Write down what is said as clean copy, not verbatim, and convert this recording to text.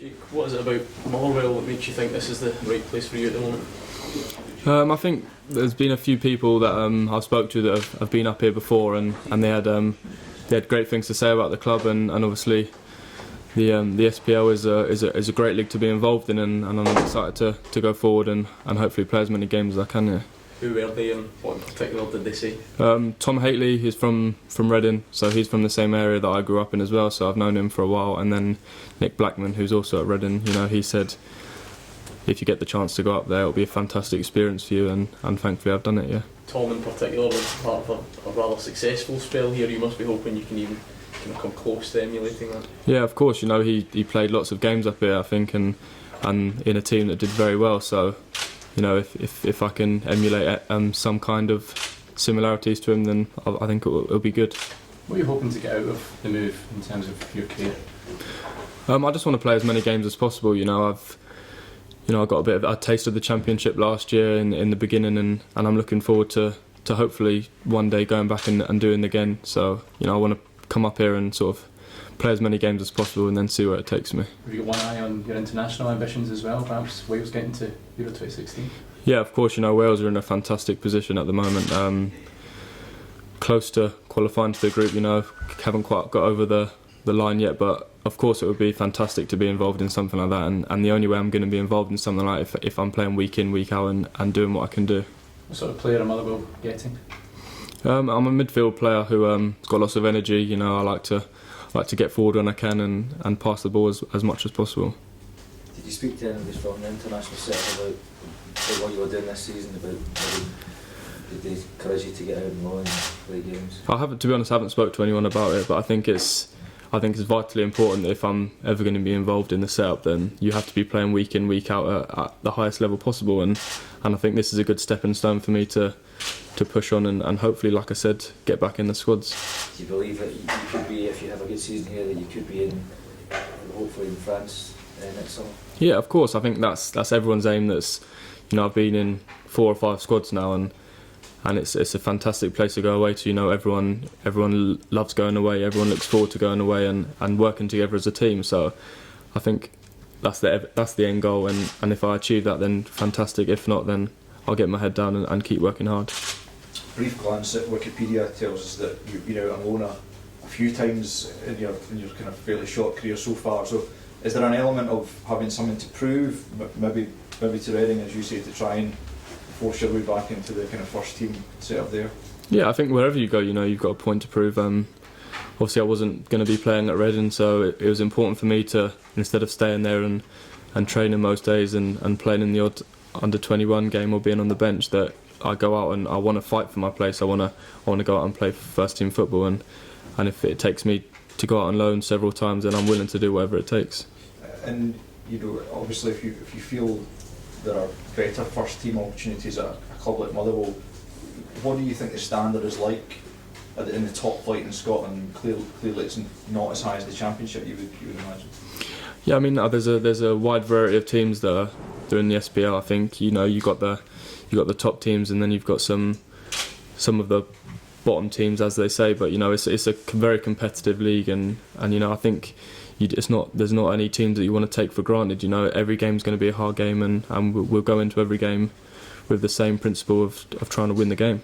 Jake, what is it about Motherwell that makes you think this is the right place for you at the moment? I think there's been a few people that I've spoke to that have been up here before, and they had great things to say about the club, and obviously the SPL is a great league to be involved in, and I'm excited to go forward and hopefully play as many games as I can here. Who were they and what in particular did they say? Tom Haitley, he's from Reading, so he's from the same area that I grew up in as well, so I've known him for a while. And then Nick Blackman, who's also at Reading, he said if you get the chance to go up there, it'll be a fantastic experience for you, and thankfully I've done it, yeah. Tom in particular was part of a rather successful spell here. You must be hoping you can even come close to emulating that. Yeah, of course. He played lots of games up here, I think, and in a team that did very well. So, if I can emulate some kind of similarities to him, then I think it'll be good. What are you hoping to get out of the move in terms of your career? I just want to play as many games as possible. I got a bit of a taste of the Championship last year in the beginning, and I'm looking forward to hopefully one day going back and doing it again. So, I want to come up here and sort of play as many games as possible and then see where it takes me. Have you got one eye on your international ambitions as well, perhaps Wales getting to Euro 2016? Yeah, of course. Wales are in a fantastic position at the moment. Close to qualifying for the group, haven't quite got over the line yet, but of course it would be fantastic to be involved in something like that, and the only way I'm going to be involved in something like that if I'm playing week in, week out and doing what I can do. What sort of player am Motherwell getting? I'm a midfield player who's got lots of energy. I like to get forward when I can and pass the ball as much as possible. Did you speak to anybody from the international set about what you were doing this season, about did they encourage you to get out and more and play games? To be honest, I haven't spoke to anyone about it, but I think it's vitally important that if I'm ever going to be involved in the setup, then you have to be playing week in, week out at the highest level possible, and I think this is a good stepping stone for me to push on and hopefully, like I said, get back in the squads. Do you believe that you could be, if you have a good season here, that you could be in, hopefully in France next summer? Yeah, of course. I think that's everyone's aim. I've been in 4 or 5 squads now, and it's a fantastic place to go away to. Everyone loves going away. Everyone looks forward to going away and working together as a team. So I think that's the end goal. And if I achieve that, then fantastic. If not, then I'll get my head down and keep working hard. Brief glance at Wikipedia tells us that you've been out on loan a few times in your kind of fairly short career so far. So is there an element of having something to prove, maybe to Reading, as you say, to try and force your way back into the kind of first team setup there? Yeah, I think wherever you go, you've got a point to prove. Obviously I wasn't going to be playing at Reading, so it was important for me to, instead of staying there and training most days and playing in the odd under-21 game or being on the bench, that I go out and I want to fight for my place. I want to go out and play first team football, and if it takes me to go out on loan several times, then I'm willing to do whatever it takes. And obviously if you feel there are better first team opportunities at a club like Motherwell, what do you think the standard is like in the top flight in Scotland? Clearly it's not as high as the Championship, you would imagine. Yeah, I mean there's a wide variety of teams that are in the SPL. I think you've got the top teams, and then you've got some of the bottom teams, as they say. But it's a very competitive league, and I think there's not any teams that you want to take for granted. Every game's going to be a hard game, and we'll go into every game with the same principle of trying to win the game.